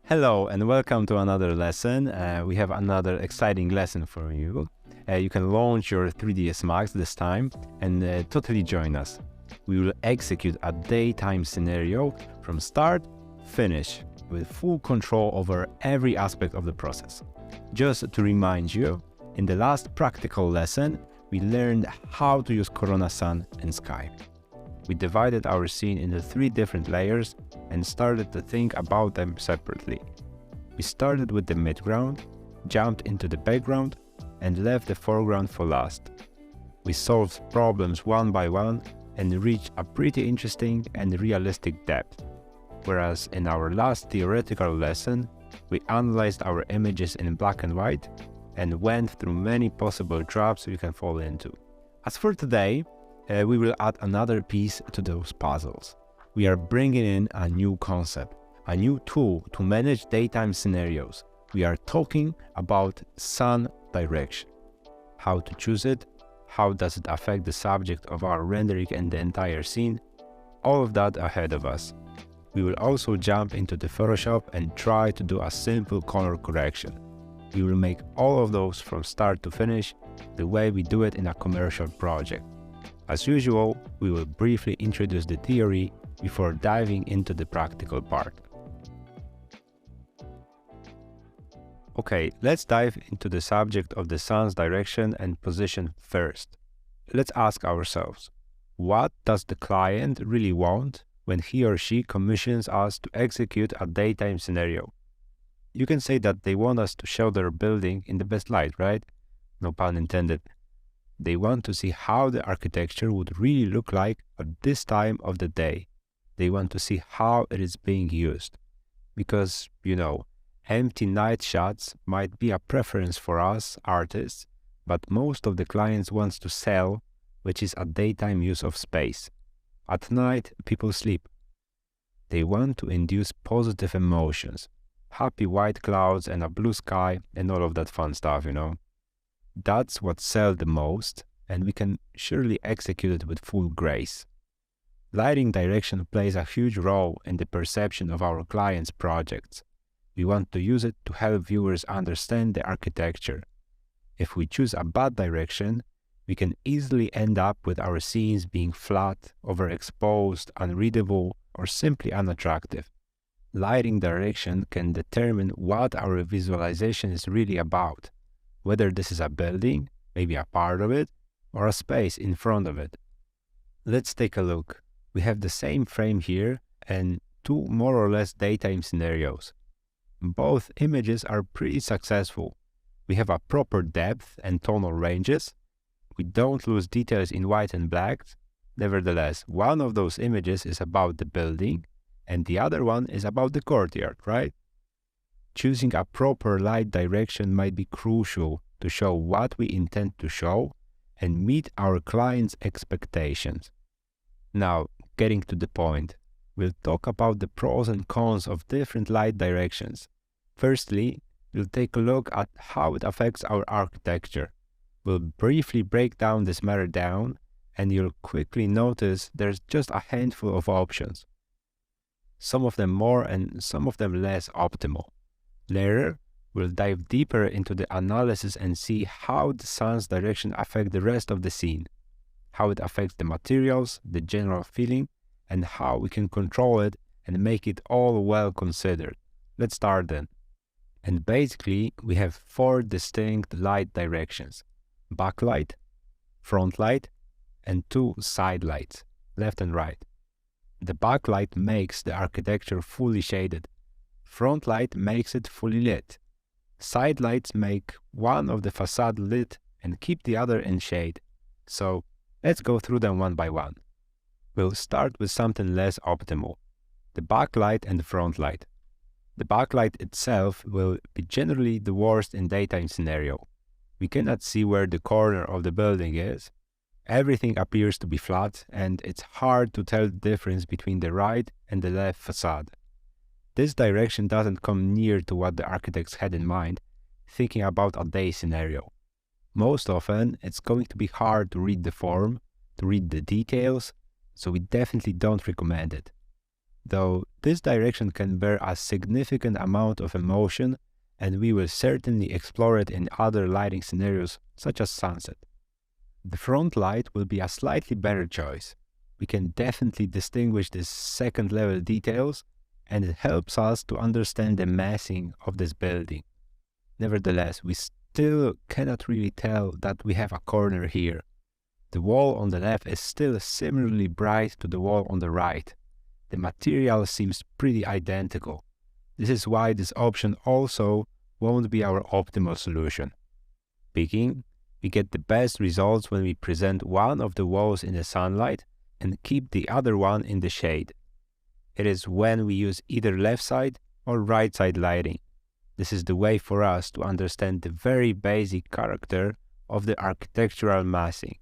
Hello and welcome to another lesson. We have another exciting lesson for you. You can launch your 3ds Max this time and totally join us. We will execute a daytime scenario from start to finish with full control over every aspect of the process. Just to remind you, in the last practical lesson, we learned how to use Corona Sun and Sky. We divided our scene into 3 different layers and started to think about them separately. We started with the midground, jumped into the background, and left the foreground for last. We solved problems one by one and reached a pretty interesting and realistic depth. Whereas in our last theoretical lesson, we analyzed our images in black and white and went through many possible traps you can fall into. As for today, we will add another piece to those puzzles. We are bringing in a new concept, a new tool to manage daytime scenarios. We are talking about sun direction. How to choose it, how does it affect the subject of our rendering and the entire scene, all of that ahead of us. We will also jump into the Photoshop and try to do a simple color correction. We will make all of those from start to finish, the way we do it in a commercial project. As usual, we will briefly introduce the theory before diving into the practical part. Okay, let's dive into the subject of the sun's direction and position first. Let's ask ourselves, what does the client really want when he or she commissions us to execute a daytime scenario? You can say that they want us to show their building in the best light, right? No pun intended. They want to see how the architecture would really look like at this time of the day. They want to see how it is being used. Because, empty night shots might be a preference for us artists, but most of the clients wants to sell, which is a daytime use of space. At night, people sleep. They want to induce positive emotions, happy white clouds and a blue sky and all of that fun stuff, That's what sells the most, and we can surely execute it with full grace. Lighting direction plays a huge role in the perception of our clients' projects. We want to use it to help viewers understand the architecture. If we choose a bad direction, we can easily end up with our scenes being flat, overexposed, unreadable, or simply unattractive. Lighting direction can determine what our visualization is really about. Whether this is a building, maybe a part of it, or a space in front of it. Let's take a look. We have the same frame here and 2 more or less daytime scenarios. Both images are pretty successful. We have a proper depth and tonal ranges. We don't lose details in white and black. Nevertheless, one of those images is about the building and the other one is about the courtyard, right? Choosing a proper light direction might be crucial to show what we intend to show and meet our clients' expectations. Now, getting to the point, we'll talk about the pros and cons of different light directions. Firstly, we'll take a look at how it affects our architecture. We'll briefly break down this matter down, and you'll quickly notice there's just a handful of options. Some of them more and some of them less optimal. Later, we'll dive deeper into the analysis and see how the sun's direction affects the rest of the scene, how it affects the materials, the general feeling, and how we can control it and make it all well considered. Let's start then. And basically, we have 4 distinct light directions: backlight, front light, and 2 side lights, left and right. The backlight makes the architecture fully shaded. Front light makes it fully lit. Side lights make one of the facade lit and keep the other in shade. So let's go through them one by one. We'll start with something less optimal, the backlight and the front light. The backlight itself will be generally the worst in daytime scenario. We cannot see where the corner of the building is. Everything appears to be flat and it's hard to tell the difference between the right and the left facade. This direction doesn't come near to what the architects had in mind, thinking about a day scenario. Most often, it's going to be hard to read the form, to read the details, so we definitely don't recommend it. though this direction can bear a significant amount of emotion, and we will certainly explore it in other lighting scenarios such as sunset. The front light will be a slightly better choice. We can definitely distinguish these second level details, and it helps us to understand the massing of this building. Nevertheless, we still cannot really tell that we have a corner here. The wall on the left is still similarly bright to the wall on the right. The material seems pretty identical. This is why this option also won't be our optimal solution. Speaking, we get the best results when we present one of the walls in the sunlight and keep the other one in the shade. It is when we use either left side or right side lighting. This is the way for us to understand the very basic character of the architectural massing.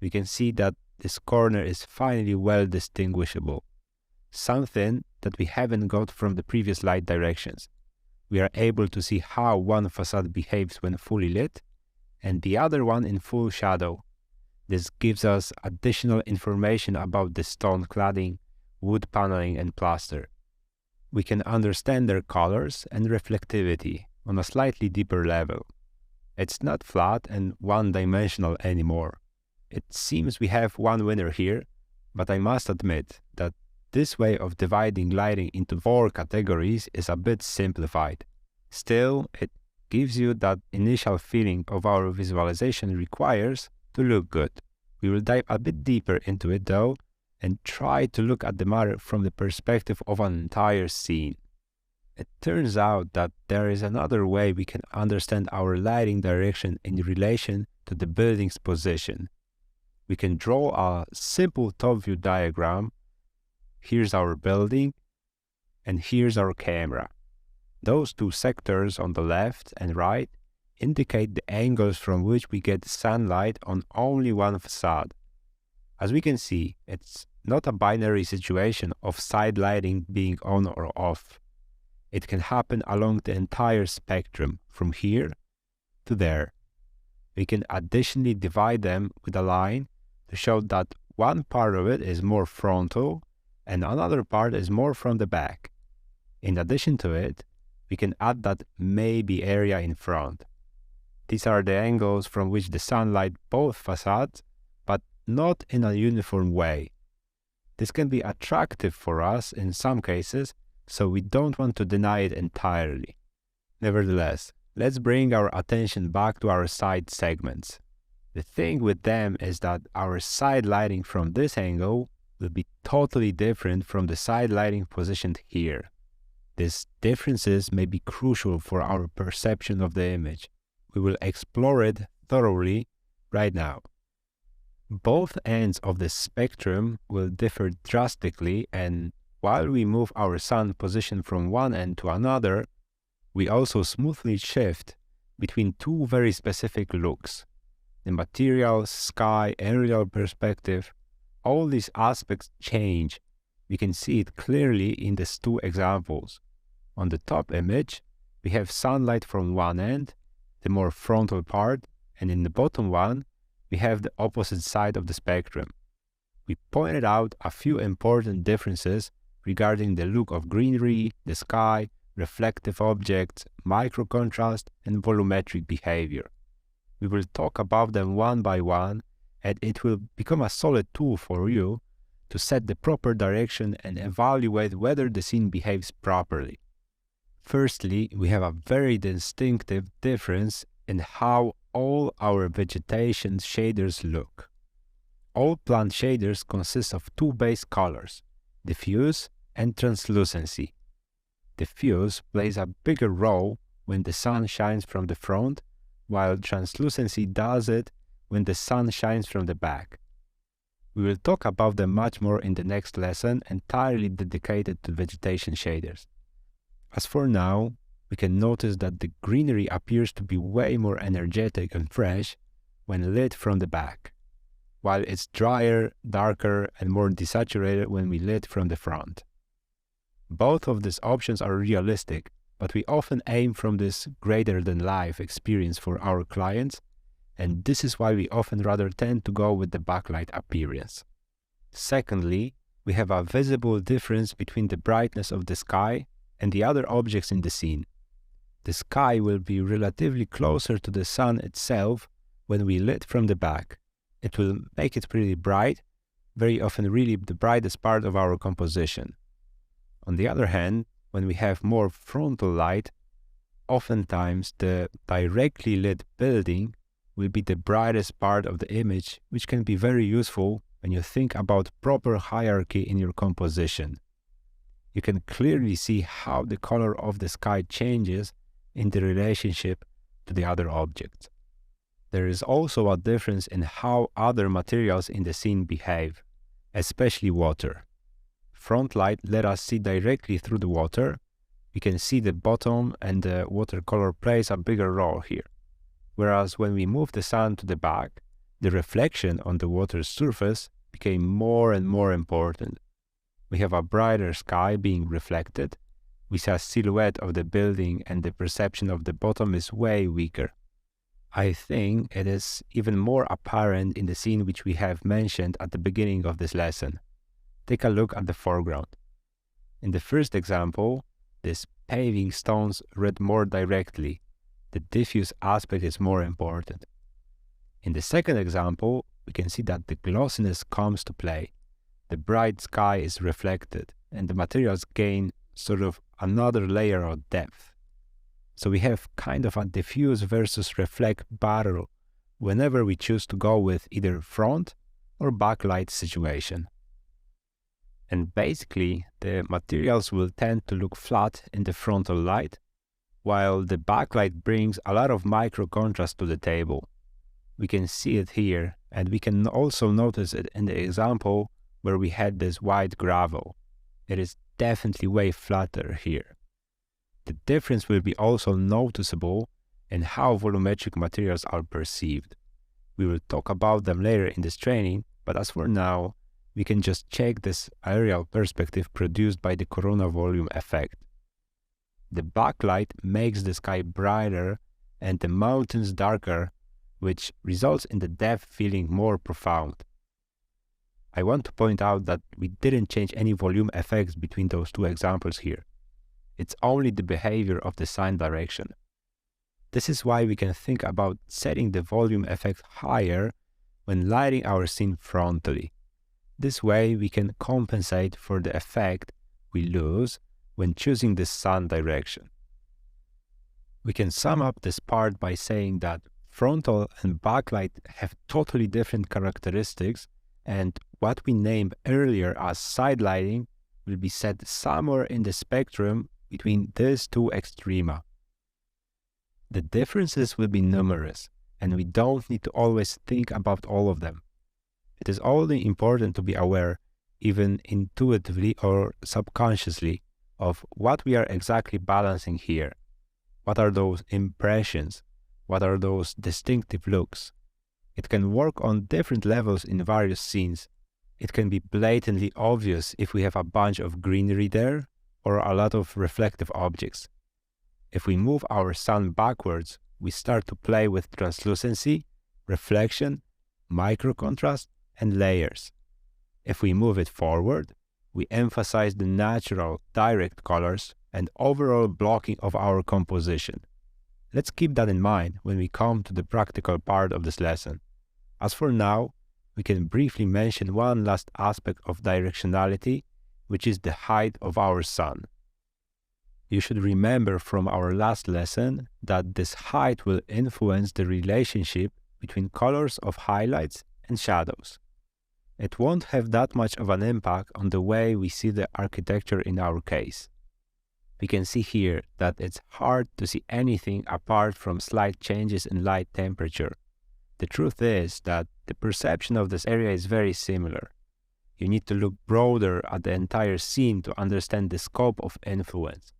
We can see that this corner is finally well distinguishable, something that we haven't got from the previous light directions. We are able to see how one facade behaves when fully lit and the other one in full shadow. This gives us additional information about the stone cladding, wood paneling and plaster. We can understand their colors and reflectivity on a slightly deeper level. It's not flat and one-dimensional anymore. It seems we have one winner here, but I must admit that this way of dividing lighting into 4 categories is a bit simplified. Still, it gives you that initial feeling of our visualization requires to look good. We will dive a bit deeper into it though, and try to look at the matter from the perspective of an entire scene. It turns out that there is another way we can understand our lighting direction in relation to the building's position. We can draw a simple top view diagram. Here's our building, and here's our camera. Those 2 sectors on the left and right indicate the angles from which we get sunlight on only one facade. As we can see, it's not a binary situation of side lighting being on or off. It can happen along the entire spectrum, from here to there. We can additionally divide them with a line to show that one part of it is more frontal and another part is more from the back. In addition to it, we can add that maybe area in front. These are the angles from which the sunlight both facades, but not in a uniform way. This can be attractive for us in some cases, so we don't want to deny it entirely. Nevertheless, let's bring our attention back to our side segments. The thing with them is that our side lighting from this angle will be totally different from the side lighting positioned here. These differences may be crucial for our perception of the image. We will explore it thoroughly right now. Both ends of the spectrum will differ drastically, and while we move our sun position from one end to another, we also smoothly shift between 2 very specific looks. The material, sky, aerial perspective, all these aspects change. We can see it clearly in these 2 examples. On the top image, we have sunlight from one end, the more frontal part, and in the bottom one, we have the opposite side of the spectrum. We pointed out a few important differences regarding the look of greenery, the sky, reflective objects, micro-contrast, and volumetric behavior. We will talk about them one by one, and it will become a solid tool for you to set the proper direction and evaluate whether the scene behaves properly. Firstly, we have a very distinctive difference in how all our vegetation shaders look. All plant shaders consist of 2 base colors, diffuse and translucency. Diffuse plays a bigger role when the sun shines from the front, while translucency does it when the sun shines from the back. We will talk about them much more in the next lesson, entirely dedicated to vegetation shaders. As for now, we can notice that the greenery appears to be way more energetic and fresh when lit from the back, while it's drier, darker, and more desaturated when we lit from the front. Both of these options are realistic, but we often aim from this greater-than-life experience for our clients, and this is why we often rather tend to go with the backlight appearance. Secondly, we have a visible difference between the brightness of the sky and the other objects in the scene. The sky will be relatively closer to the sun itself when we lit from the back. It will make it pretty bright, very often really the brightest part of our composition. On the other hand, when we have more frontal light, oftentimes the directly lit building will be the brightest part of the image, which can be very useful when you think about proper hierarchy in your composition. You can clearly see how the color of the sky changes in the relationship to the other objects. There is also a difference in how other materials in the scene behave, especially water. Front light let us see directly through the water. We can see the bottom, and the watercolor plays a bigger role here. Whereas when we move the sun to the back, the reflection on the water's surface became more and more important. We have a brighter sky being reflected. We see a silhouette of the building, and the perception of the bottom is way weaker. I think it is even more apparent in the scene which we have mentioned at the beginning of this lesson. Take a look at the foreground. In the first example, these paving stones read more directly. The diffuse aspect is more important. In the second example, we can see that the glossiness comes to play. The bright sky is reflected, and the materials gain sort of another layer of depth. So we have kind of a diffuse versus reflect battle whenever we choose to go with either front or backlight situation. And basically, the materials will tend to look flat in the frontal light, while the backlight brings a lot of micro contrast to the table. We can see it here, and we can also notice it in the example where we had this white gravel. It is definitely way flatter here. The difference will be also noticeable in how volumetric materials are perceived. We will talk about them later in this training, but as for now, we can just check this aerial perspective produced by the corona volume effect. The backlight makes the sky brighter and the mountains darker, which results in the depth feeling more profound. I want to point out that we didn't change any volume effects between those two examples here. It's only the behavior of the sign direction. This is why we can think about setting the volume effect higher when lighting our scene frontally. This way we can compensate for the effect we lose when choosing the sun direction. We can sum up this part by saying that frontal and backlight have totally different characteristics, and what we named earlier as side lighting will be set somewhere in the spectrum between these two extrema. The differences will be numerous, and we don't need to always think about all of them. It is only important to be aware, even intuitively or subconsciously, of what we are exactly balancing here. What are those impressions? What are those distinctive looks? It can work on different levels in various scenes. It can be blatantly obvious if we have a bunch of greenery there, or a lot of reflective objects. If we move our sun backwards, we start to play with translucency, reflection, microcontrast, and layers. If we move it forward, we emphasize the natural, direct colors and overall blocking of our composition. Let's keep that in mind when we come to the practical part of this lesson. As for now, we can briefly mention one last aspect of directionality, which is the height of our sun. You should remember from our last lesson that this height will influence the relationship between colors of highlights and shadows. It won't have that much of an impact on the way we see the architecture in our case. We can see here that it's hard to see anything apart from slight changes in light temperature. The truth is that the perception of this area is very similar. You need to look broader at the entire scene to understand the scope of influence.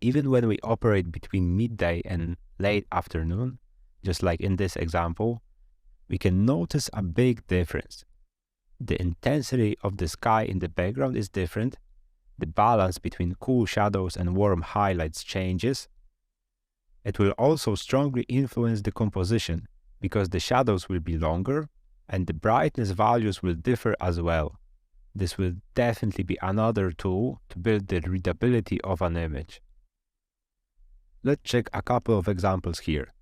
Even when we operate between midday and late afternoon, just like in this example, we can notice a big difference. The intensity of the sky in the background is different. The balance between cool shadows and warm highlights changes. It will also strongly influence the composition because the shadows will be longer and the brightness values will differ as well. This will definitely be another tool to build the readability of an image. Let's check a couple of examples here.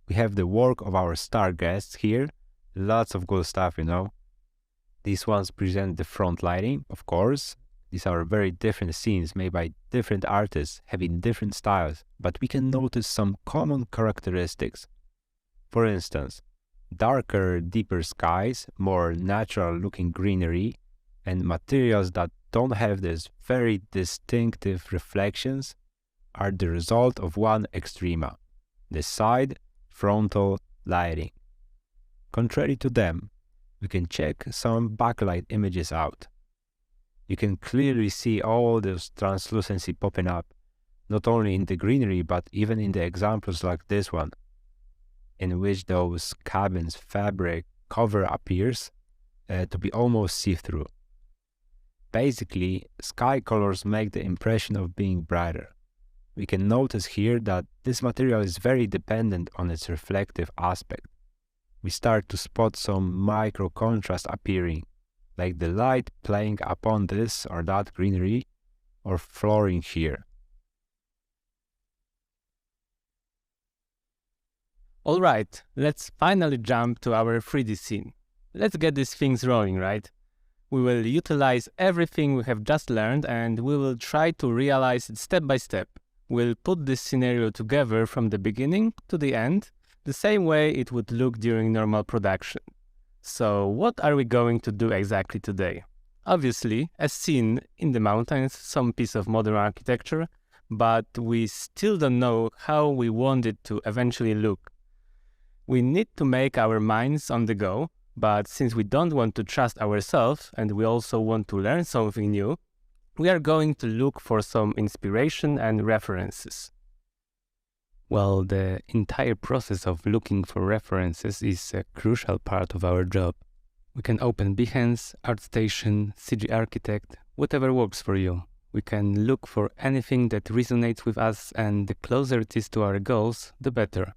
We have the work of our star guests here. Lots of cool stuff, These ones present the front lighting, of course. These are very different scenes made by different artists, having different styles, but we can notice some common characteristics. For instance, darker, deeper skies, more natural-looking greenery, and materials that don't have these very distinctive reflections are the result of one extrema, the side frontal lighting. Contrary to them, we can check some backlight images out. You can clearly see all this translucency popping up, not only in the greenery but even in the examples like this one, in which those cabins' fabric cover appears to be almost see-through. Basically, sky colors make the impression of being brighter. We can notice here that this material is very dependent on its reflective aspect. We start to spot some micro contrast appearing, like the light playing upon this or that greenery or flooring here. Alright, let's finally jump to our 3D scene. Let's get these things rolling, right? We will utilize everything we have just learned and we will try to realize it step by step. We'll put this scenario together from the beginning to the end, the same way it would look during normal production. So what are we going to do exactly today? Obviously, as seen in the mountains, some piece of modern architecture, but we still don't know how we want it to eventually look. We need to make our minds on the go, but since we don't want to trust ourselves and we also want to learn something new, we are going to look for some inspiration and references. Well, the entire process of looking for references is a crucial part of our job. We can open Behance, ArtStation, CG Architect, whatever works for you. We can look for anything that resonates with us, and the closer it is to our goals, the better.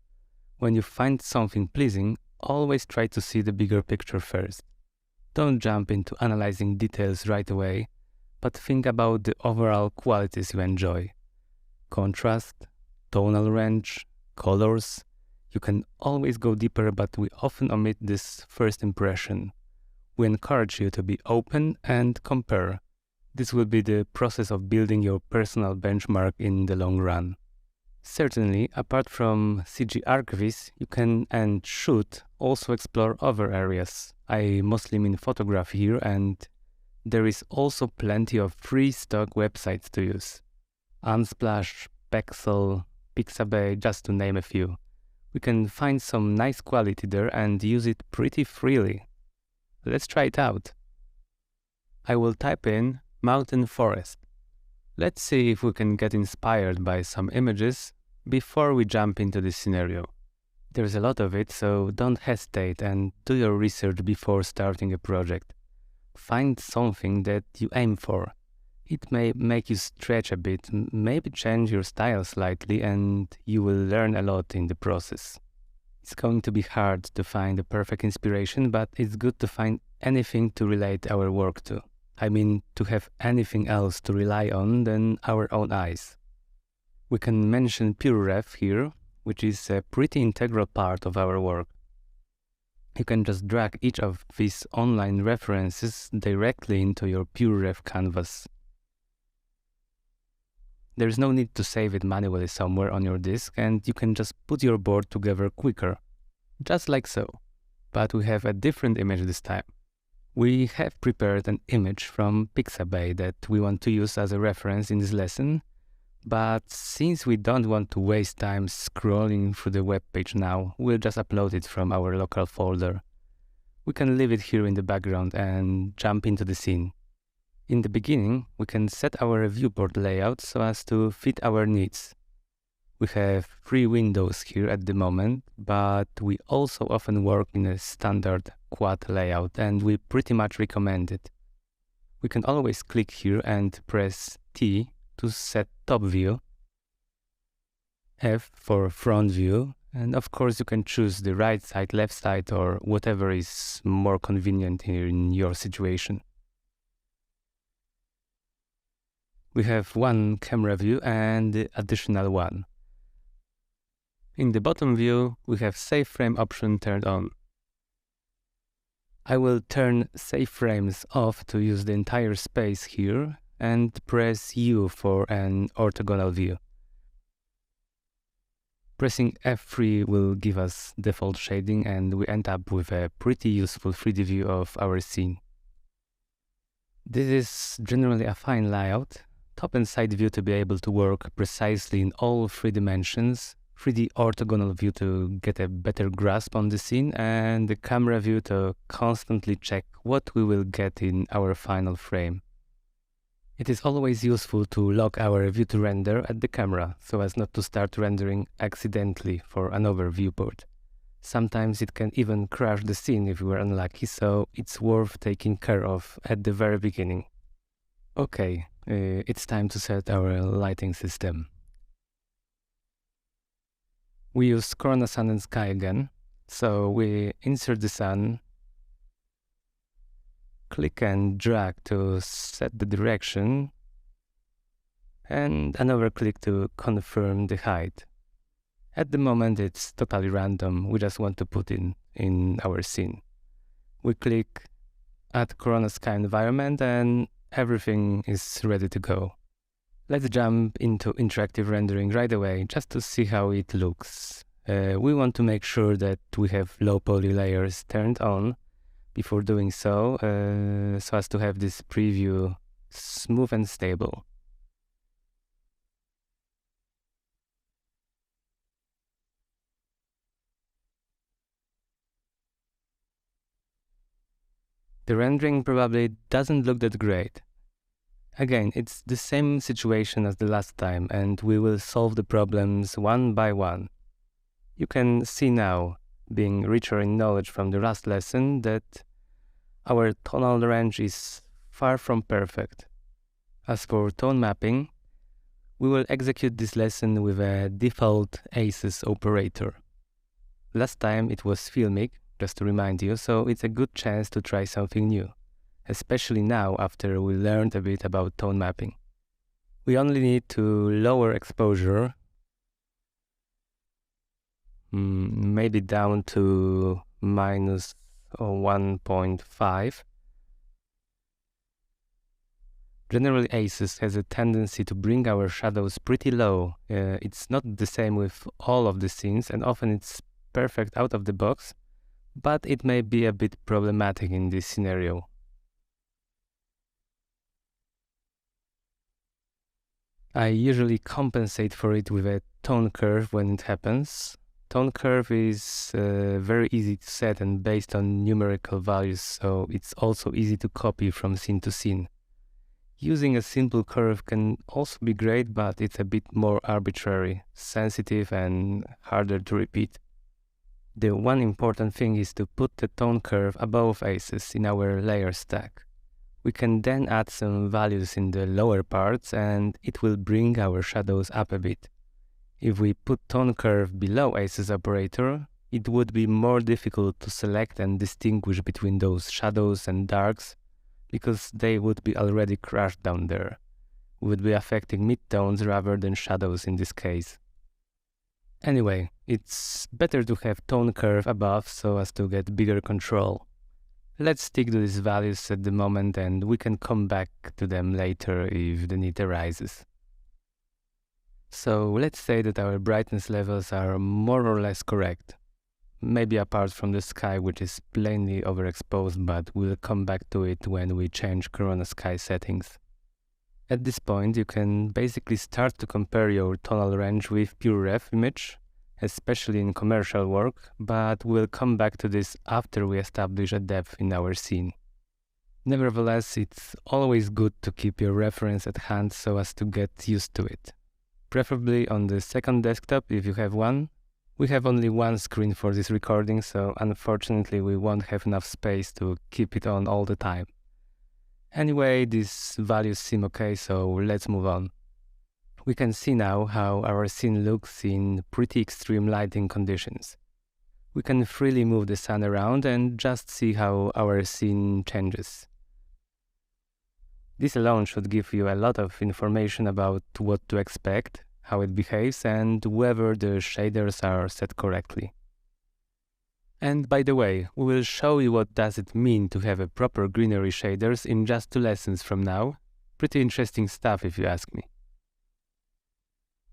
When you find something pleasing, always try to see the bigger picture first. Don't jump into analyzing details right away, but think about the overall qualities you enjoy. Contrast, tonal range, colors. You can always go deeper, but we often omit this first impression. We encourage you to be open and compare. This will be the process of building your personal benchmark in the long run. Certainly, apart from CG ArchViz, you can and should also explore other areas. I mostly mean photography here, and there is also plenty of free stock websites to use. Unsplash, Pexel, Pixabay, just to name a few. We can find some nice quality there and use it pretty freely. Let's try it out. I will type in mountain forest. Let's see if we can get inspired by some images before we jump into this scenario. There's a lot of it, so don't hesitate and do your research before starting a project. Find something that you aim for. It may make you stretch a bit, maybe change your style slightly, and you will learn a lot in the process. It's going to be hard to find the perfect inspiration, but it's good to find anything to relate our work to. I mean, to have anything else to rely on than our own eyes. We can mention PureRef here, which is a pretty integral part of our work. You can just drag each of these online references directly into your PureRef canvas. There is no need to save it manually somewhere on your disk, and you can just put your board together quicker, just like so. But we have a different image this time. We have prepared an image from Pixabay that we want to use as a reference in this lesson, but since we don't want to waste time scrolling through the web page now, we'll just upload it from our local folder. We can leave it here in the background and jump into the scene. In the beginning, we can set our viewport layout so as to fit our needs. We have 3 windows here at the moment, but we also often work in a standard quad layout, and we pretty much recommend it. We can always click here and press T to set top view, F for front view, and of course you can choose the right side, left side, or whatever is more convenient here in your situation. We have one camera view and the additional one. In the bottom view, we have Save Frame option turned on. I will turn Save Frames off to use the entire space here and press U for an orthogonal view. Pressing F3 will give us default shading and we end up with a pretty useful 3D view of our scene. This is generally a fine layout. Top and side view to be able to work precisely in all 3 dimensions, 3D orthogonal view to get a better grasp on the scene, and the camera view to constantly check what we will get in our final frame. It is always useful to lock our view to render at the camera, so as not to start rendering accidentally for another viewport. Sometimes it can even crash the scene if we are unlucky, so it's worth taking care of at the very beginning. Okay, it's time to set our lighting system. We use Corona Sun and Sky again, so we insert the sun, click and drag to set the direction, and another click to confirm the height. At the moment it's totally random, we just want to put in our scene. We click Add Corona Sky Environment and everything is ready to go. Let's jump into interactive rendering right away, just to see how it looks. We want to make sure that we have low poly layers turned on before doing so, so as to have this preview smooth and stable. The rendering probably doesn't look that great. Again, it's the same situation as the last time, and we will solve the problems one by one. You can see now, being richer in knowledge from the last lesson, that our tonal range is far from perfect. As for tone mapping, we will execute this lesson with a default ACES operator. Last time it was Filmic, just to remind you, so it's a good chance to try something new, especially now after we learned a bit about tone mapping. We only need to lower exposure, maybe down to minus 1.5. Generally, ACES has a tendency to bring our shadows pretty low. It's not the same with all of the scenes, and often it's perfect out of the box, but it may be a bit problematic in this scenario. I usually compensate for it with a tone curve when it happens. Tone curve is very easy to set and based on numerical values, so it's also easy to copy from scene to scene. Using a simple curve can also be great, but it's a bit more arbitrary, sensitive and harder to repeat. The one important thing is to put the tone curve above ACES in our layer stack. We can then add some values in the lower parts and it will bring our shadows up a bit. If we put tone curve below ACES operator, it would be more difficult to select and distinguish between those shadows and darks, because they would be already crashed down there. We would be affecting midtones rather than shadows in this case. Anyway, it's better to have tone curve above so as to get bigger control. Let's stick to these values at the moment and we can come back to them later if the need arises. So let's say that our brightness levels are more or less correct. Maybe apart from the sky, which is plainly overexposed, but we'll come back to it when we change Corona Sky settings. At this point, you can basically start to compare your tonal range with PureRef image, especially in commercial work, but we'll come back to this after we establish a depth in our scene. Nevertheless, it's always good to keep your reference at hand so as to get used to it. Preferably on the second desktop if you have one. We have only one screen for this recording, so unfortunately we won't have enough space to keep it on all the time. Anyway, these values seem okay, so let's move on. We can see now how our scene looks in pretty extreme lighting conditions. We can freely move the sun around and just see how our scene changes. This alone should give you a lot of information about what to expect, how it behaves, and whether the shaders are set correctly. And by the way, we will show you what does it mean to have a proper greenery shaders in just 2 lessons from now. Pretty interesting stuff if you ask me.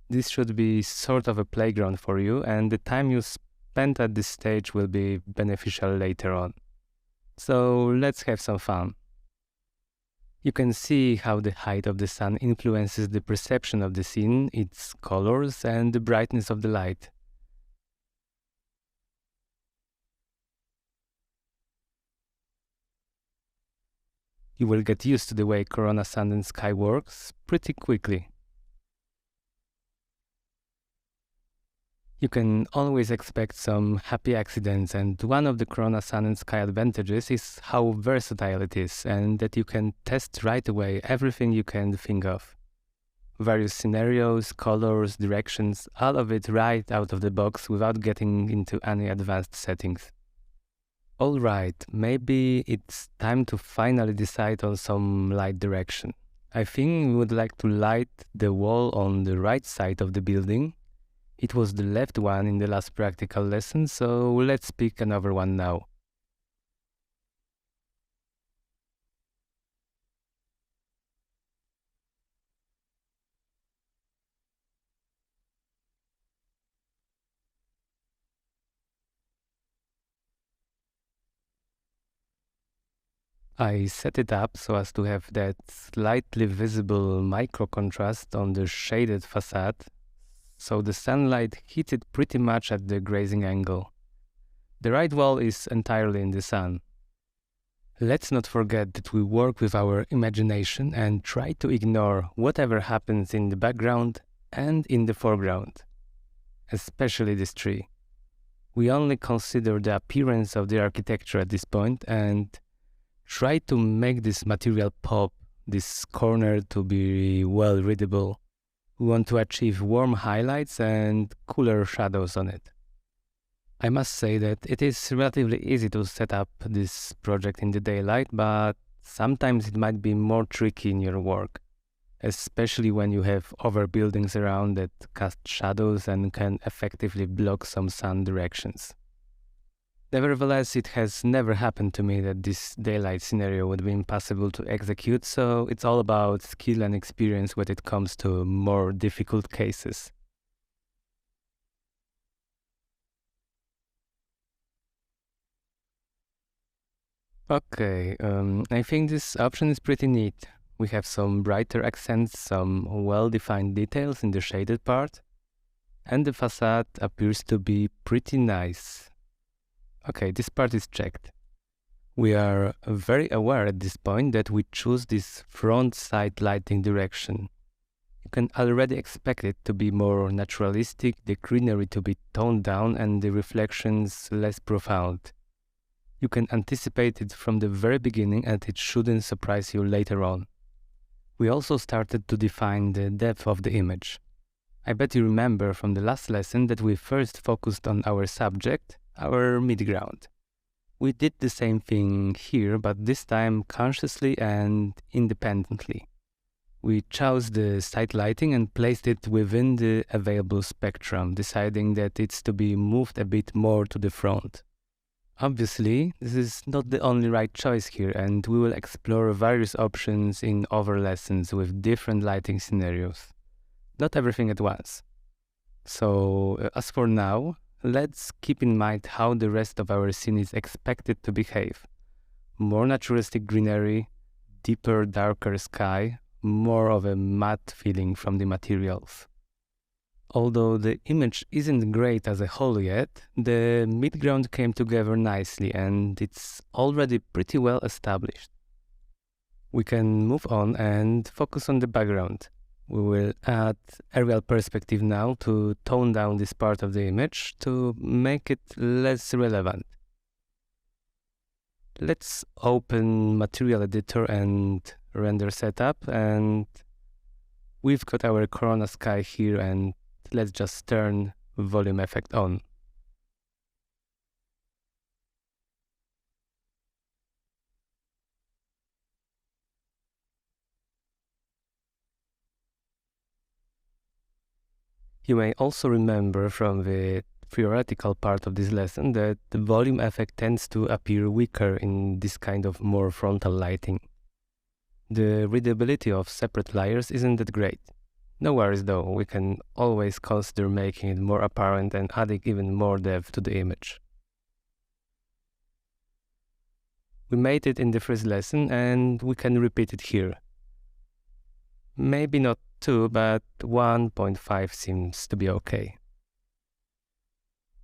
This should be sort of a playground for you, and the time you spend at this stage will be beneficial later on. So let's have some fun. You can see how the height of the sun influences the perception of the scene, its colors, and the brightness of the light. You will get used to the way Corona Sun and Sky works pretty quickly. You can always expect some happy accidents, and one of the Corona Sun and Sky advantages is how versatile it is, and that you can test right away everything you can think of. Various scenarios, colors, directions, all of it right out of the box without getting into any advanced settings. Alright, maybe it's time to finally decide on some light direction. I think we would like to light the wall on the right side of the building. It was the left one in the last practical lesson, so let's pick another one now. I set it up so as to have that slightly visible micro contrast on the shaded facade, so the sunlight hits it pretty much at the grazing angle. The right wall is entirely in the sun. Let's not forget that we work with our imagination and try to ignore whatever happens in the background and in the foreground, especially this tree. We only consider the appearance of the architecture at this point and try to make this material pop, this corner to be well readable. We want to achieve warm highlights and cooler shadows on it. I must say that it is relatively easy to set up this project in the daylight, but sometimes it might be more tricky in your work, especially when you have other buildings around that cast shadows and can effectively block some sun directions. Nevertheless, it has never happened to me that this daylight scenario would be impossible to execute, so it's all about skill and experience when it comes to more difficult cases. Okay, I think this option is pretty neat. We have some brighter accents, some well-defined details in the shaded part, and the facade appears to be pretty nice. Okay, this part is checked. We are very aware at this point that we choose this front side lighting direction. You can already expect it to be more naturalistic, the greenery to be toned down and the reflections less profound. You can anticipate it from the very beginning and it shouldn't surprise you later on. We also started to define the depth of the image. I bet you remember from the last lesson that we first focused on our subject, our midground. We did the same thing here, but this time consciously and independently. We chose the side lighting and placed it within the available spectrum, deciding that it's to be moved a bit more to the front. Obviously, this is not the only right choice here, and we will explore various options in other lessons with different lighting scenarios. Not everything at once. So, as for now, let's keep in mind how the rest of our scene is expected to behave. More naturalistic greenery, deeper, darker sky, more of a matte feeling from the materials. Although the image isn't great as a whole yet, the midground came together nicely and it's already pretty well established. We can move on and focus on the background. We will add aerial perspective now to tone down this part of the image to make it less relevant. Let's open Material Editor and Render Setup, and we've got our Corona Sky here, and let's just turn Volume Effect on. You may also remember from the theoretical part of this lesson that the volume effect tends to appear weaker in this kind of more frontal lighting. The readability of separate layers isn't that great. No worries though, we can always consider making it more apparent and adding even more depth to the image. We made it in the first lesson and we can repeat it here. Maybe not 2, but 1.5 seems to be okay.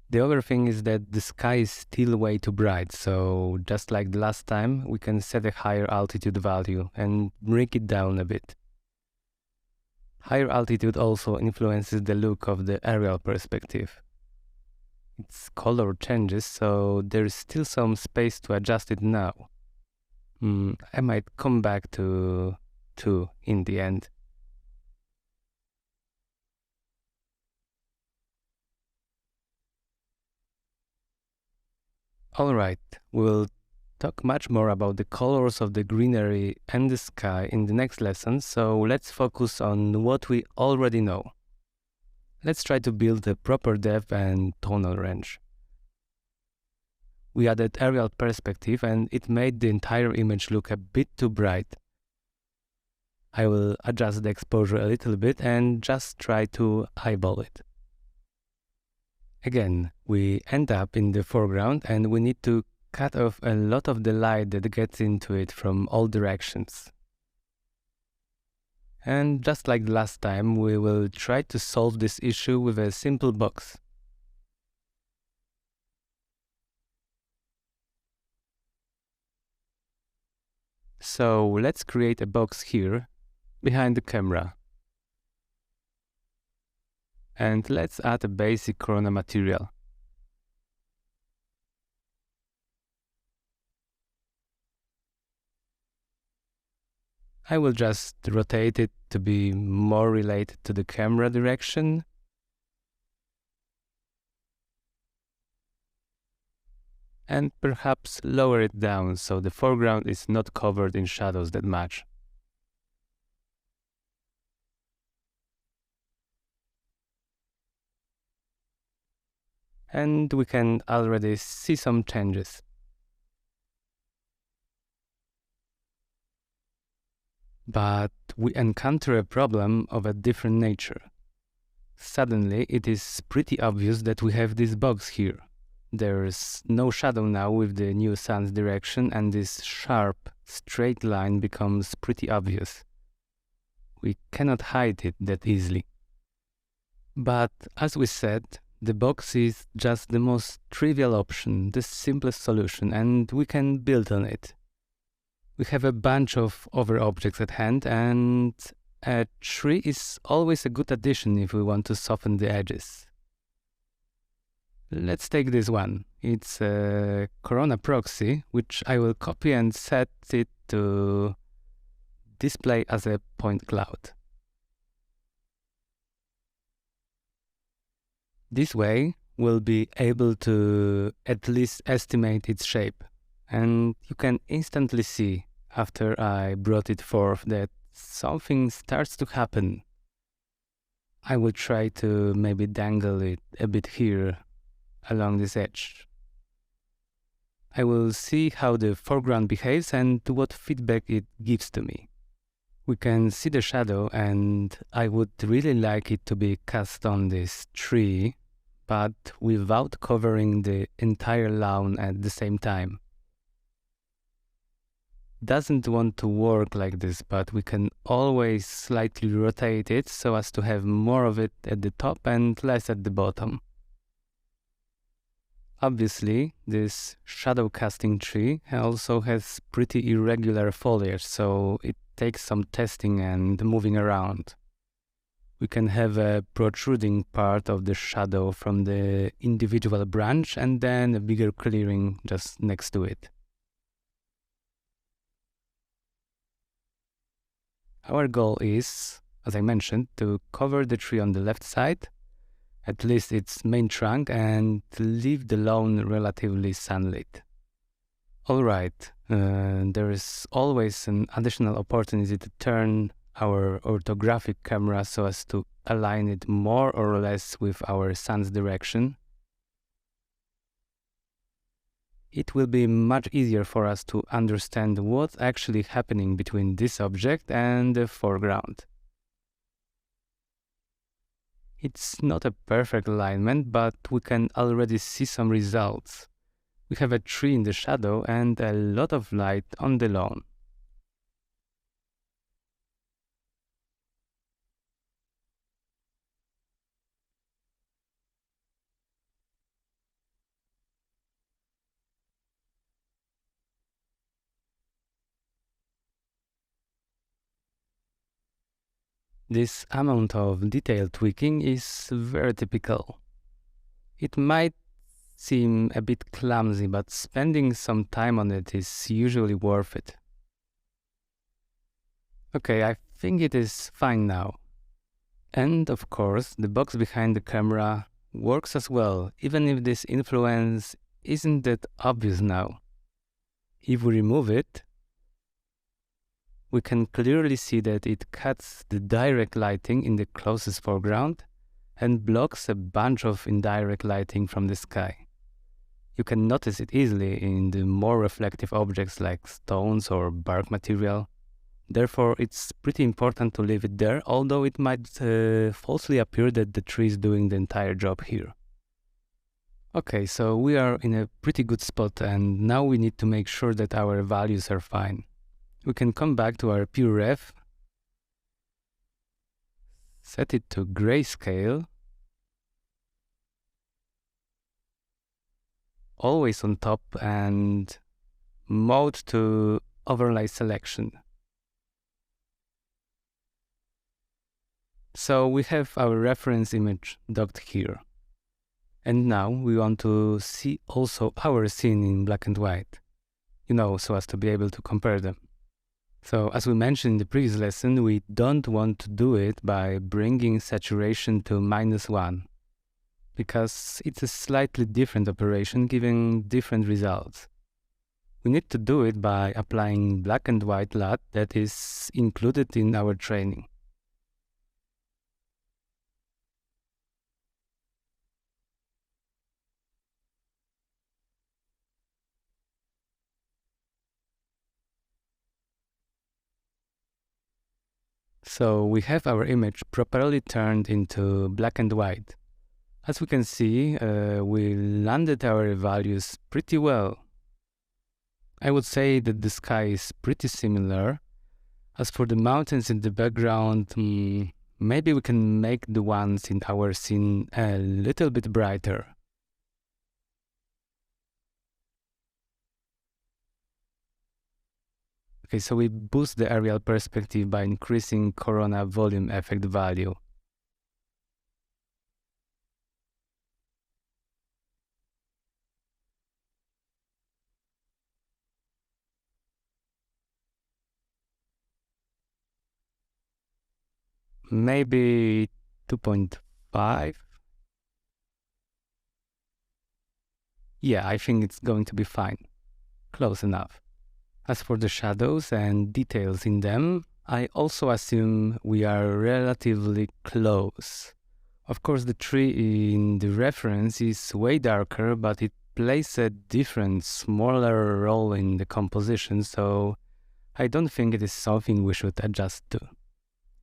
The other thing is that the sky is still way too bright, so just like the last time, we can set a higher altitude value and bring it down a bit. Higher altitude also influences the look of the aerial perspective. Its color changes, so there is still some space to adjust it now. I might come back to 2 in the end. Alright, we'll talk much more about the colors of the greenery and the sky in the next lesson, so let's focus on what we already know. Let's try to build a proper depth and tonal range. We added aerial perspective and it made the entire image look a bit too bright. I will adjust the exposure a little bit and just try to eyeball it. Again, we end up in the foreground and we need to cut off a lot of the light that gets into it from all directions. And just like last time, we will try to solve this issue with a simple box. So let's create a box here, behind the camera. And let's add a basic corona material. I will just rotate it to be more related to the camera direction. And perhaps lower it down so the foreground is not covered in shadows that much. And we can already see some changes. But we encounter a problem of a different nature. Suddenly, it is pretty obvious that we have this box here. There's no shadow now with the new sun's direction, and this sharp, straight line becomes pretty obvious. We cannot hide it that easily. But as we said, the box is just the most trivial option, the simplest solution, and we can build on it. We have a bunch of other objects at hand, and a tree is always a good addition if we want to soften the edges. Let's take this one. It's a Corona proxy, which I will copy and set it to display as a point cloud. This way, we'll be able to at least estimate its shape. And you can instantly see, after I brought it forth, that something starts to happen. I will try to maybe dangle it a bit here, along this edge. I will see how the foreground behaves and what feedback it gives to me. We can see the shadow, and I would really like it to be cast on this tree, but without covering the entire lawn at the same time. Doesn't want to work like this, but we can always slightly rotate it so as to have more of it at the top and less at the bottom. Obviously, this shadow casting tree also has pretty irregular foliage, so it takes some testing and moving around. We can have a protruding part of the shadow from the individual branch and then a bigger clearing just next to it. Our goal is, as I mentioned, to cover the tree on the left side, at least its main trunk, and leave the lawn relatively sunlit. Alright, there is always an additional opportunity to turn our orthographic camera so as to align it more or less with our sun's direction, it will be much easier for us to understand what's actually happening between this object and the foreground. It's not a perfect alignment, but we can already see some results. We have a tree in the shadow and a lot of light on the lawn. This amount of detail tweaking is very typical. It might seem a bit clumsy, but spending some time on it is usually worth it. Okay, I think it is fine now. And of course, the box behind the camera works as well, even if this influence isn't that obvious now. If we remove it, we can clearly see that it cuts the direct lighting in the closest foreground and blocks a bunch of indirect lighting from the sky. You can notice it easily in the more reflective objects like stones or bark material. Therefore, it's pretty important to leave it there, although it might falsely appear that the tree is doing the entire job here. Okay, so we are in a pretty good spot, and now we need to make sure that our values are fine. We can come back to our PureRef, set it to grayscale, always on top, and mode to overlay selection. So we have our reference image docked here. And now we want to see also our scene in black and white, so as to be able to compare them. So as we mentioned in the previous lesson, we don't want to do it by bringing saturation to -1, because it's a slightly different operation giving different results. We need to do it by applying black and white LUT that is included in our training. So we have our image properly turned into black and white. As we can see, we landed our values pretty well. I would say that the sky is pretty similar. As for the mountains in the background, maybe we can make the ones in our scene a little bit brighter. Okay, so we boost the aerial perspective by increasing corona volume effect value. Maybe 2.5. Yeah, I think it's going to be fine. Close enough. As for the shadows and details in them, I also assume we are relatively close. Of course, the tree in the reference is way darker, but it plays a different, smaller role in the composition, so I don't think it is something we should adjust to.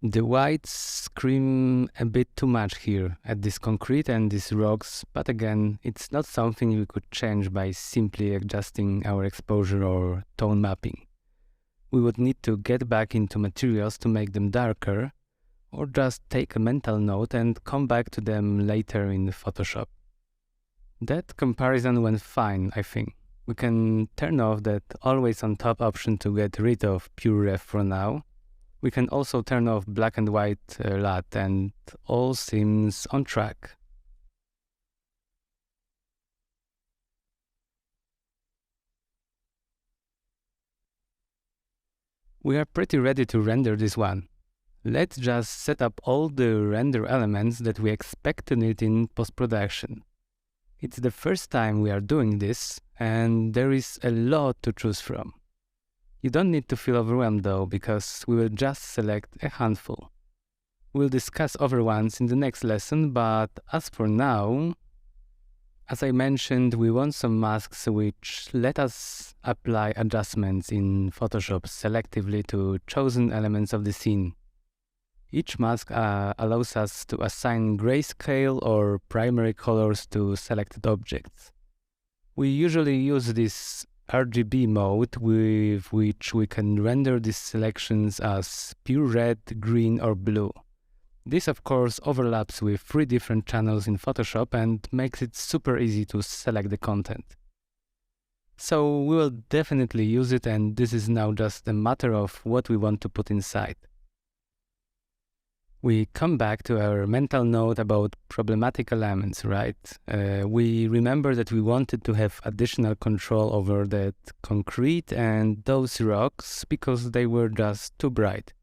The whites scream a bit too much here at this concrete and these rocks, but again, it's not something we could change by simply adjusting our exposure or tone mapping. We would need to get back into materials to make them darker, or just take a mental note and come back to them later in Photoshop. That comparison went fine, I think. We can turn off that always on top option to get rid of PureRef for now. We can also turn off black and white LUT, and all seems on track. We are pretty ready to render this one. Let's just set up all the render elements that we expect to need in post-production. It's the first time we are doing this, and there is a lot to choose from. You don't need to feel overwhelmed though, because we will just select a handful. We'll discuss other ones in the next lesson, but as for now, as I mentioned, we want some masks which let us apply adjustments in Photoshop selectively to chosen elements of the scene. Each mask allows us to assign grayscale or primary colors to selected objects. We usually use this RGB mode with which we can render these selections as pure red, green or blue. This of course overlaps with 3 different channels in Photoshop and makes it super easy to select the content. So we will definitely use it, and this is now just a matter of what we want to put inside. We come back to our mental note about problematic elements, right? We remember that we wanted to have additional control over that concrete and those rocks because they were just too bright.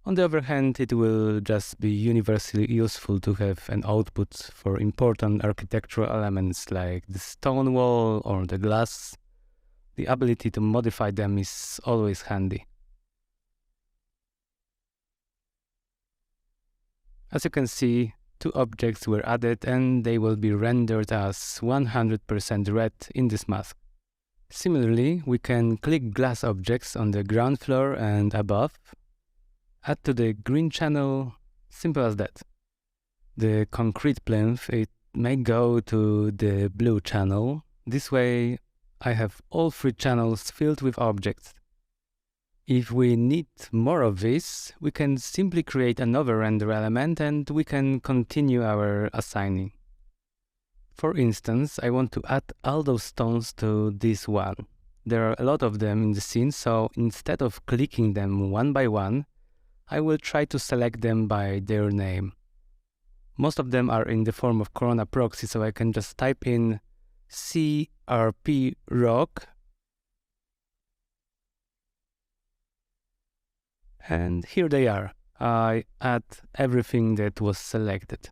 On the other hand, it will just be universally useful to have an output for important architectural elements like the stone wall or the glass. The ability to modify them is always handy. As you can see, 2 objects were added and they will be rendered as 100% red in this mask. Similarly, we can click glass objects on the ground floor and above, add to the green channel, simple as that. The concrete plinth, it may go to the blue channel. This way I have all 3 channels filled with objects. If we need more of this, we can simply create another render element and we can continue our assigning. For instance, I want to add all those stones to this one. There are a lot of them in the scene, so instead of clicking them one by one, I will try to select them by their name. Most of them are in the form of Corona proxy, so I can just type in CRP rock. And here they are. I add everything that was selected.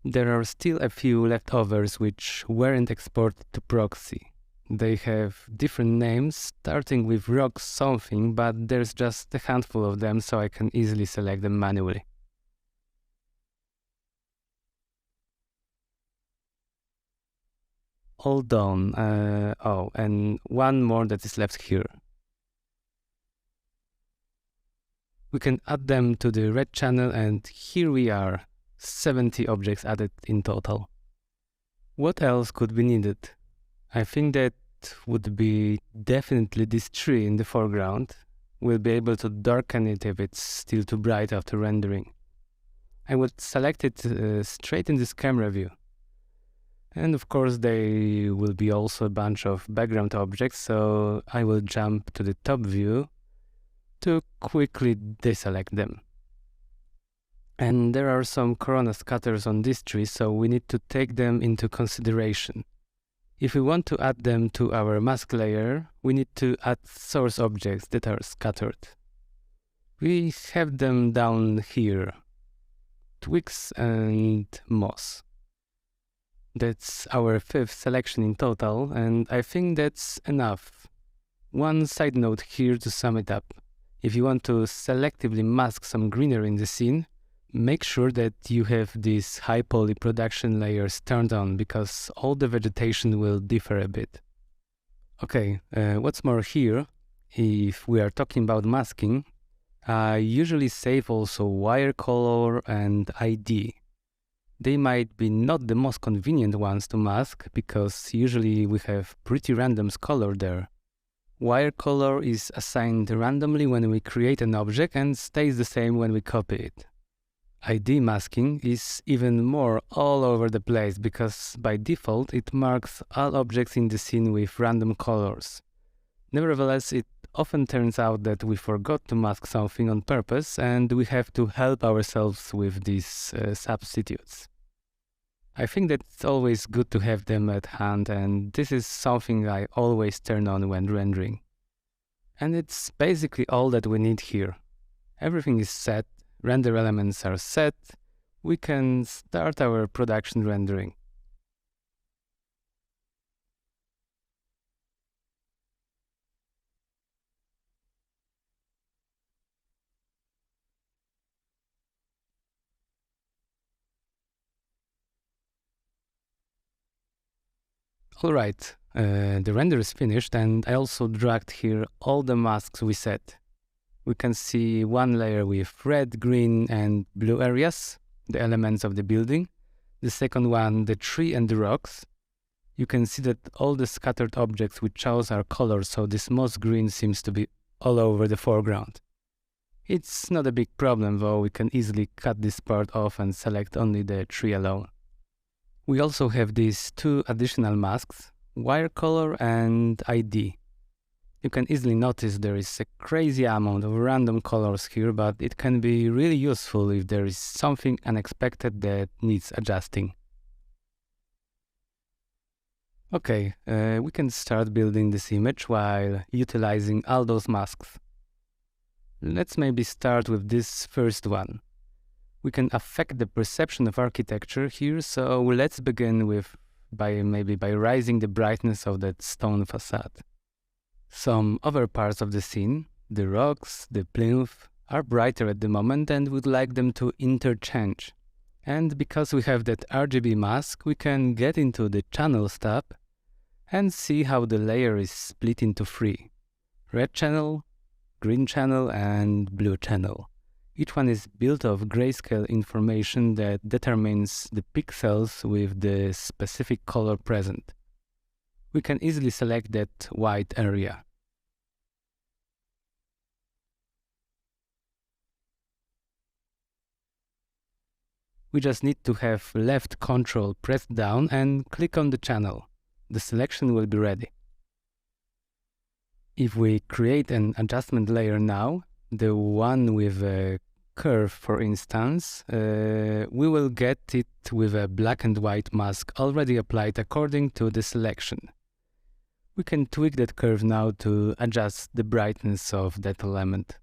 There are still a few leftovers which weren't exported to proxy. They have different names starting with rock something, but there's just a handful of them, so I can easily select them manually. All done. Oh, and one more that is left here. We can add them to the red channel, and here we are, 70 objects added in total. What else could be needed? I think that would be definitely this tree in the foreground. We'll be able to darken it if it's still too bright after rendering. I would select it straight in this camera view. And of course there will be also a bunch of background objects, so I will jump to the top view to quickly deselect them. And there are some corona scatters on this tree, so we need to take them into consideration. If we want to add them to our mask layer, we need to add source objects that are scattered. We have them down here, twigs and moss. That's our 5th selection in total, and I think that's enough. One side note here to sum it up. If you want to selectively mask some greenery in the scene, make sure that you have these high poly production layers turned on, because all the vegetation will differ a bit. Okay, what's more here, if we are talking about masking, I usually save also wire color and ID. They might be not the most convenient ones to mask, because usually we have pretty random color there. Wire color is assigned randomly when we create an object and stays the same when we copy it. ID masking is even more all over the place, because by default it marks all objects in the scene with random colors. Nevertheless, it often turns out that we forgot to mask something on purpose and we have to help ourselves with these substitutes. I think that it's always good to have them at hand, and this is something I always turn on when rendering. And it's basically all that we need here. Everything is set, render elements are set, we can start our production rendering. Alright, the render is finished, and I also dragged here all the masks we set. We can see one layer with red, green and blue areas, the elements of the building. The second one, the tree and the rocks. You can see that all the scattered objects we chose are colored, so this moss green seems to be all over the foreground. It's not a big problem though, we can easily cut this part off and select only the tree alone. We also have these two additional masks, wire color and ID. You can easily notice there is a crazy amount of random colors here, but it can be really useful if there is something unexpected that needs adjusting. Okay, we can start building this image while utilizing all those masks. Let's maybe start with this first one. We can affect the perception of architecture here, so let's begin by raising the brightness of that stone facade. Some other parts of the scene, the rocks, the plinth, are brighter at the moment and would like them to interchange. And because we have that RGB mask, we can get into the Channels tab and see how the layer is split into three: red channel, green channel and blue channel. Each one is built of grayscale information that determines the pixels with the specific color present. We can easily select that white area. We just need to have left control pressed down and click on the channel. The selection will be ready. If we create an adjustment layer now, the one with a curve for instance, we will get it with a black and white mask already applied according to the selection. We can tweak that curve now to adjust the brightness of that element.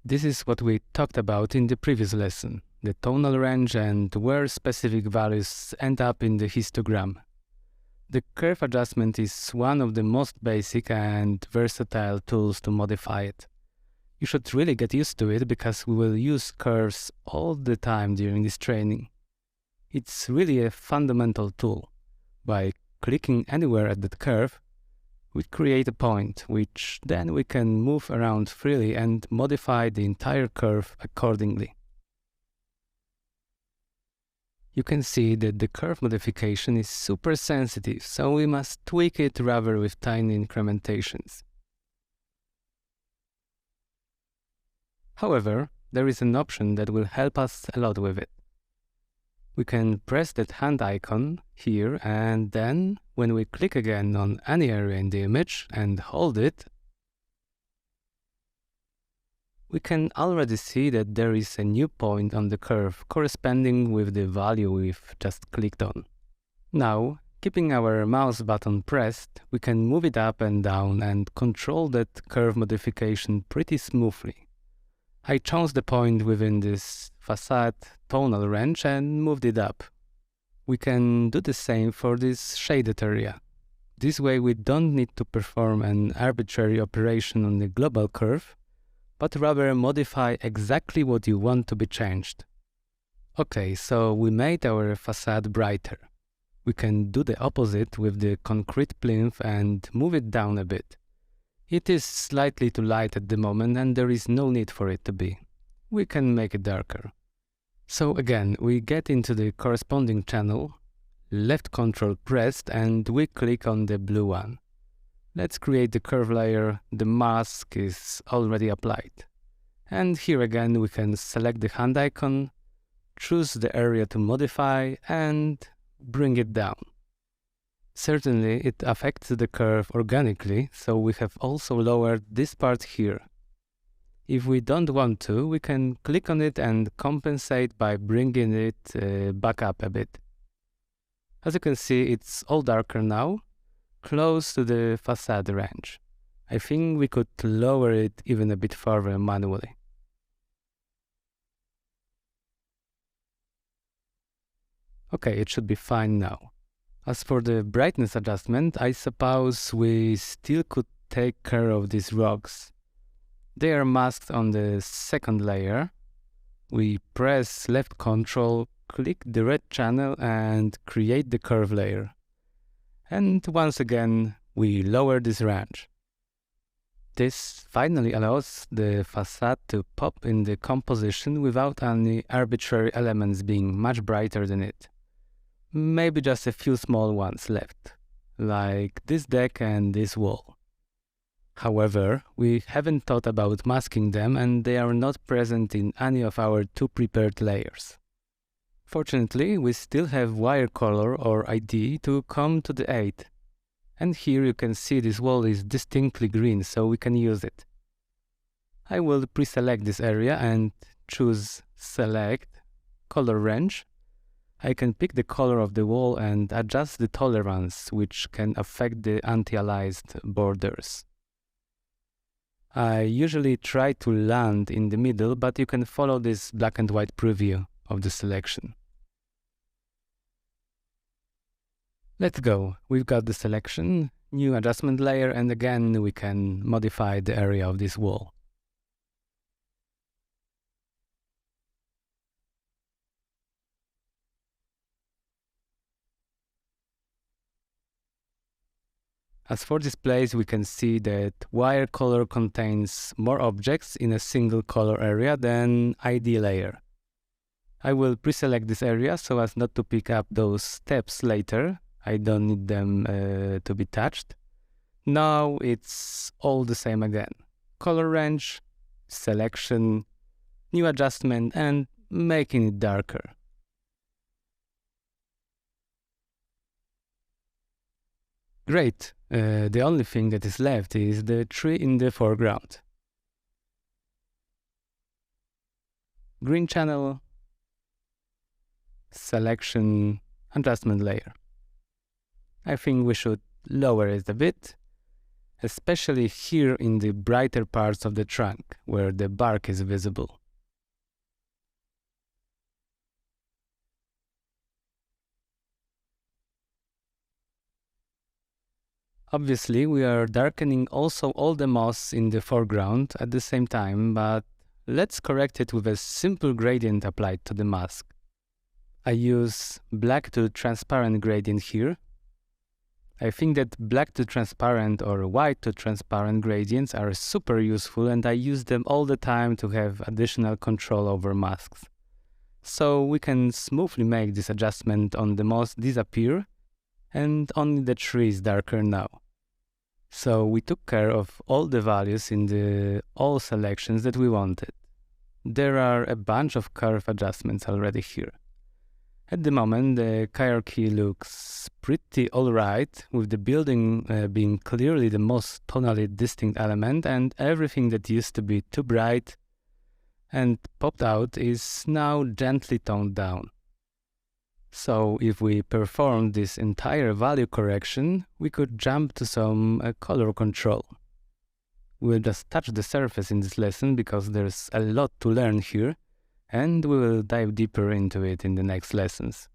This is what we talked about in the previous lesson, the tonal range and where specific values end up in the histogram. The curve adjustment is one of the most basic and versatile tools to modify it. You should really get used to it because we will use curves all the time during this training. It's really a fundamental tool. By clicking anywhere at that curve, we create a point, which then we can move around freely and modify the entire curve accordingly. You can see that the curve modification is super sensitive, so we must tweak it rather with tiny incrementations. However, there is an option that will help us a lot with it. We can press that hand icon here, and then when we click again on any area in the image and hold it, we can already see that there is a new point on the curve corresponding with the value we've just clicked on. Now, keeping our mouse button pressed, we can move it up and down and control that curve modification pretty smoothly. I chose the point within this facade tonal range and moved it up. We can do the same for this shaded area. This way we don't need to perform an arbitrary operation on the global curve, but rather modify exactly what you want to be changed. Okay, so we made our facade brighter. We can do the opposite with the concrete plinth and move it down a bit. It is slightly too light at the moment and there is no need for it to be. We can make it darker. So again, we get into the corresponding channel, left control pressed, and we click on the blue one. Let's create the curve layer. The mask is already applied. And here again we can select the hand icon, choose the area to modify and bring it down. Certainly it affects the curve organically, so we have also lowered this part here. If we don't want to, we can click on it and compensate by bringing it back up a bit. As you can see, it's all darker now, close to the facade range. I think we could lower it even a bit further manually. Okay, it should be fine now. As for the brightness adjustment, I suppose we still could take care of these rocks. They are masked on the second layer. We press left control, click the red channel and create the curve layer. And once again, we lower this range. This finally allows the facade to pop in the composition without any arbitrary elements being much brighter than it. Maybe just a few small ones left, like this deck and this wall. However, we haven't thought about masking them and they are not present in any of our two prepared layers. Fortunately, we still have wire color or ID to come to the aid. And here you can see this wall is distinctly green, so we can use it. I will pre-select this area and choose Select, Color Range. I can pick the color of the wall and adjust the tolerance, which can affect the anti-aliased borders. I usually try to land in the middle, but you can follow this black and white preview of the selection. Let's go. We've got the selection, new adjustment layer, and again we can modify the area of this wall. As for displays, we can see that wire color contains more objects in a single color area than ID layer. I will pre-select this area so as not to pick up those steps later. I don't need them to be touched. Now it's all the same again. Color range, selection, new adjustment, and making it darker. Great. The only thing that is left is the tree in the foreground. Green channel, selection, adjustment layer. I think we should lower it a bit, especially here in the brighter parts of the trunk, where the bark is visible. Obviously, we are darkening also all the moss in the foreground at the same time, but let's correct it with a simple gradient applied to the mask. I use black to transparent gradient here. I think that black to transparent or white to transparent gradients are super useful and I use them all the time to have additional control over masks. So we can smoothly make this adjustment on the moss disappear and only the tree is darker now. So we took care of all the values in the all selections that we wanted. There are a bunch of curve adjustments already here. At the moment, the hierarchy looks pretty alright, with the building being clearly the most tonally distinct element, and everything that used to be too bright and popped out is now gently toned down. So if we perform this entire value correction, we could jump to some color control. We'll just touch the surface in this lesson because there's a lot to learn here, and we will dive deeper into it in the next lessons.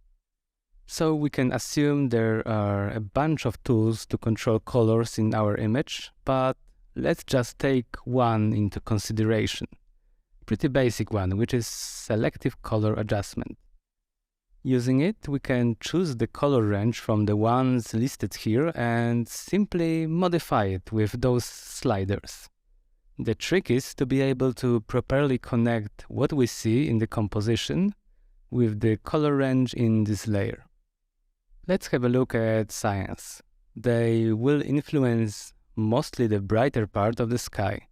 So we can assume there are a bunch of tools to control colors in our image, but let's just take one into consideration. Pretty basic one, which is selective color adjustment. Using it, we can choose the color range from the ones listed here and simply modify it with those sliders. The trick is to be able to properly connect what we see in the composition with the color range in this layer. Let's have a look at cyan. They will influence mostly the brighter part of the sky.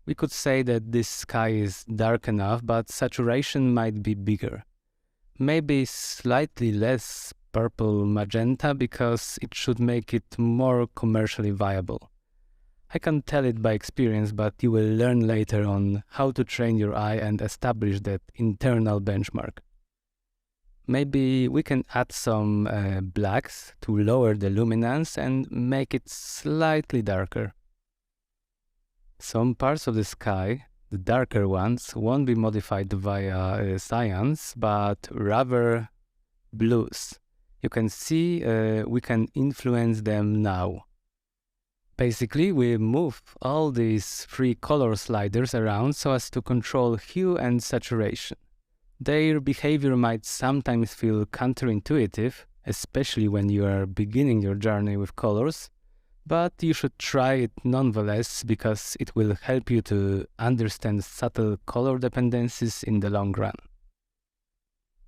We could say that this sky is dark enough, but saturation might be bigger. Maybe slightly less purple magenta because it should make it more commercially viable. I can't tell it by experience, but you will learn later on how to train your eye and establish that internal benchmark. Maybe we can add some blacks to lower the luminance and make it slightly darker. Some parts of the sky, the darker ones, won't be modified via cyans, but rather blues. You can see we can influence them now. Basically, we move all these three color sliders around so as to control hue and saturation. Their behavior might sometimes feel counterintuitive, especially when you are beginning your journey with colors, but you should try it nonetheless because it will help you to understand subtle color dependencies in the long run.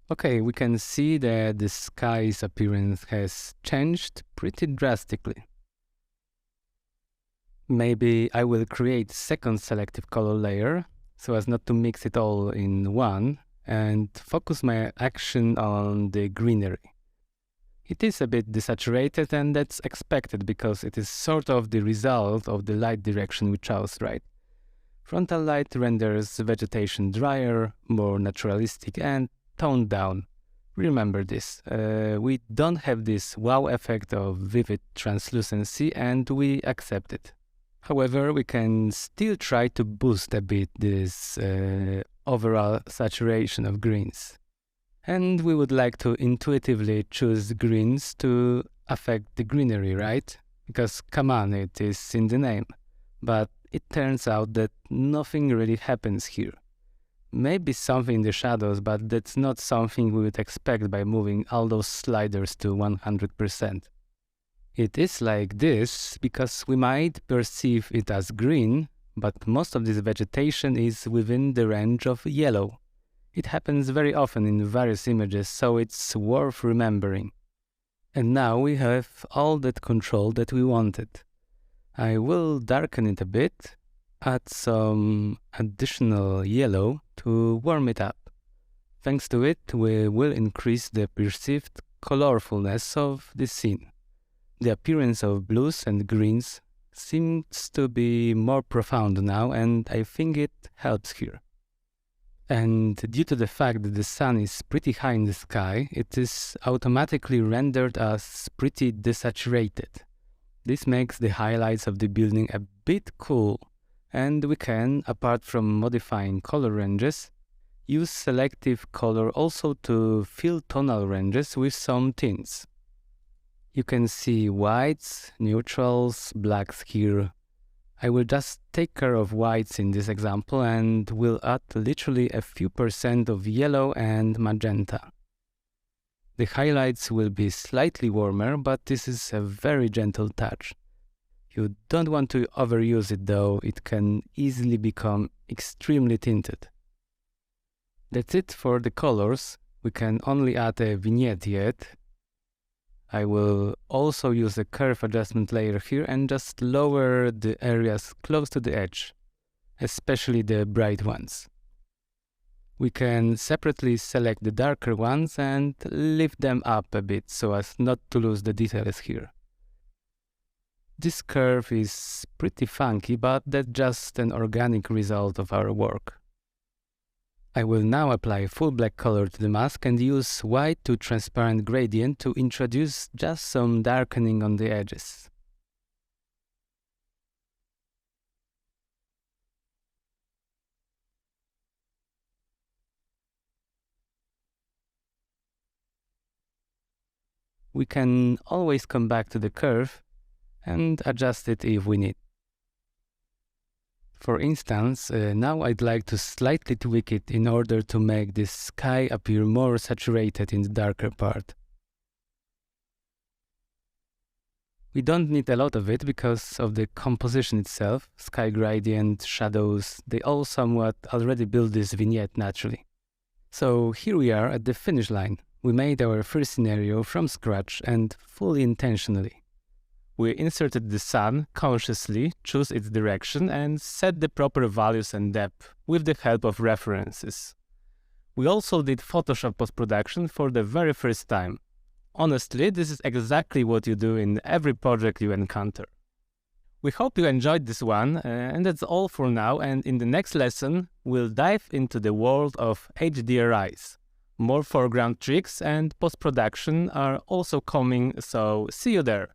Okay, we can see that the sky's appearance has changed pretty drastically. Maybe I will create second selective color layer so as not to mix it all in one and focus my action on the greenery. It is a bit desaturated, and that's expected because it is sort of the result of the light direction we chose, right? Frontal light renders vegetation drier, more naturalistic and toned down. Remember this, we don't have this wow effect of vivid translucency and we accept it. However, we can still try to boost a bit this overall saturation of greens. And we would like to intuitively choose greens to affect the greenery, right? Because come on, it is in the name. But it turns out that nothing really happens here. Maybe something in the shadows, but that's not something we would expect by moving all those sliders to 100%. It is like this because we might perceive it as green, but most of this vegetation is within the range of yellow. It happens very often in various images, so it's worth remembering. And now we have all that control that we wanted. I will darken it a bit, add some additional yellow to warm it up. Thanks to it, we will increase the perceived colorfulness of the scene. The appearance of blues and greens seems to be more profound now, and I think it helps here. And due to the fact that the sun is pretty high in the sky, it is automatically rendered as pretty desaturated. This makes the highlights of the building a bit cool, and we can, apart from modifying color ranges, use selective color also to fill tonal ranges with some tints. You can see whites, neutrals, blacks here. I will just take care of whites in this example and will add literally a few % of yellow and magenta. The highlights will be slightly warmer, but this is a very gentle touch. You don't want to overuse it though, it can easily become extremely tinted. That's it for the colors. We can only add a vignette yet. I will also use a curve adjustment layer here and just lower the areas close to the edge, especially the bright ones. We can separately select the darker ones and lift them up a bit so as not to lose the details here. This curve is pretty funky, but that's just an organic result of our work. I will now apply full black color to the mask and use white to transparent gradient to introduce just some darkening on the edges. We can always come back to the curve and adjust it if we need. For instance, now I'd like to slightly tweak it in order to make this sky appear more saturated in the darker part. We don't need a lot of it because of the composition itself, sky gradient, shadows, they all somewhat already build this vignette naturally. So here we are at the finish line. We made our first scenario from scratch and fully intentionally. We inserted the sun consciously, chose its direction, and set the proper values and depth with the help of references. We also did Photoshop post-production for the very first time. Honestly, this is exactly what you do in every project you encounter. We hope you enjoyed this one, and that's all for now, and in the next lesson, we'll dive into the world of HDRIs. More foreground tricks and post-production are also coming, so see you there.